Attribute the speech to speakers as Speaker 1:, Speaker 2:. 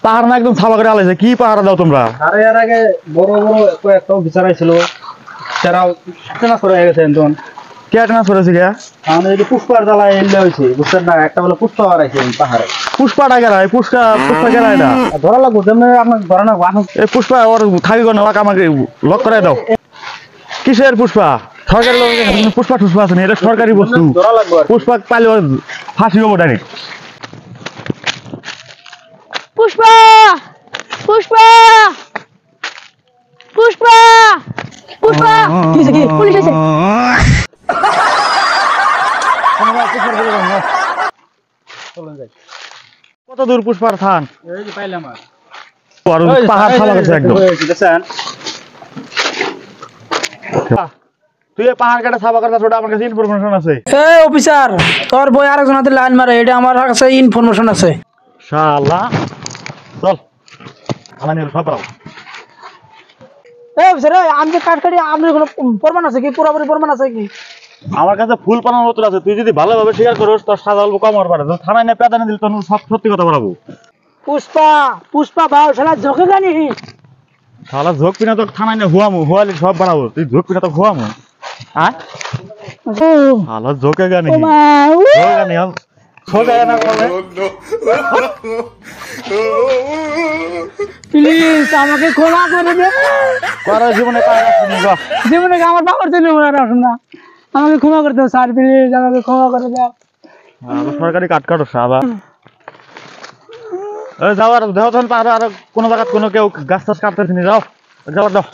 Speaker 1: পাহাড় না একদম ছাপা করে আলাইছে, কি পাহাড় দাও তোমরা?
Speaker 2: আরে এর আগে বড় বড় কয়েকটা অফিসার আইছিল, তারাও ট্রান্সফার হয়ে গেছে এখন।
Speaker 1: কে ট্রান্সফার হয়েছে কে?
Speaker 2: আমাদের এই যে পুষ্পার জ্বালায় এলে হয়েছে, বুঝছেন না? একটা বলে পুষ্পা হারাইছে পাহাড়ে।
Speaker 1: পুষ্পাটা গেলা, পুষ্পা পুষ্পা গেলা এটা
Speaker 2: ধরা লাগবো, যেমন আপনার ধরা না বাসন।
Speaker 1: এই পুষ্পা ওর থাকি কোন ওকে আমাকে লক করে দাও। কিসের পুষ্পা? সরকারি লোক পুষ্পা টুষ্পা আছে না, এটা সরকারি বস্তু।
Speaker 2: ধরা লাগবো আর কি।
Speaker 1: পুষ্পা পাইলে ওর ফাঁসি হবো ডাইরেক্ট।
Speaker 3: পুষ্পা পুষ্পা পুষ্পা পুষ্পা কি কি পুলিশ এসে
Speaker 1: কত দূর পুষ্পার থান?
Speaker 2: এই যে পাইলাম আর।
Speaker 1: পাহাড় ছাপা গেছে একদম।
Speaker 2: দেখছেন?
Speaker 1: তুই এই পাহাড় কাটা ছাপা করতে ছোট, আমার কাছে ইনফরমেশন আছে।
Speaker 4: এই অফিসার, তোর বই আরেকজন হাতে লাইন মারে, এটা আমার কাছে ইনফরমেশন আছে।
Speaker 1: শালা চল আমার নিয়ে সব পাও।
Speaker 4: এই অফিসার, আমি যে কাট কাটি, আপনার কোনো প্রমাণ আছে কি? পুরোপুরি প্রমাণ আছে কি?
Speaker 1: আমার কাছে ফুল পানার মতো আছে, তুই যদি ভালোভাবে স্বীকার করিস তোর সাজা অল্প কম হওয়ার পারে। থানায় নিয়ে পেদানে দিলে তোর সব সত্যি কথা বলাবো।
Speaker 4: পুষ্পা পুষ্পা ভাও শালা ঝোঁকে গানি।
Speaker 1: শালা ঝোঁক পিনা তো থানায় নিয়ে হুয়ামু, হুয়ালি সব বাড়াবো। তুই ঝোঁক পিনা তো হুয়ামু। হ্যাঁ শালা ঝোঁকে গানি গানি
Speaker 4: প্লিজ আমাকে ক্ষমা করে দে।
Speaker 1: করার জীবনে
Speaker 4: জীবনে আমার বাবার জন্য মনে রাখো না, আমাকে ক্ষমা করে দাও স্যার, প্লিজ আমাকে ক্ষমা করে দাও।
Speaker 1: সরকারি কাট কাটো আবার যাও। আর দেখো তখন আরো কোনো জায়গায় কোনো কেউ গাছ টাছ কাটতেছি, যাও যাও দাও।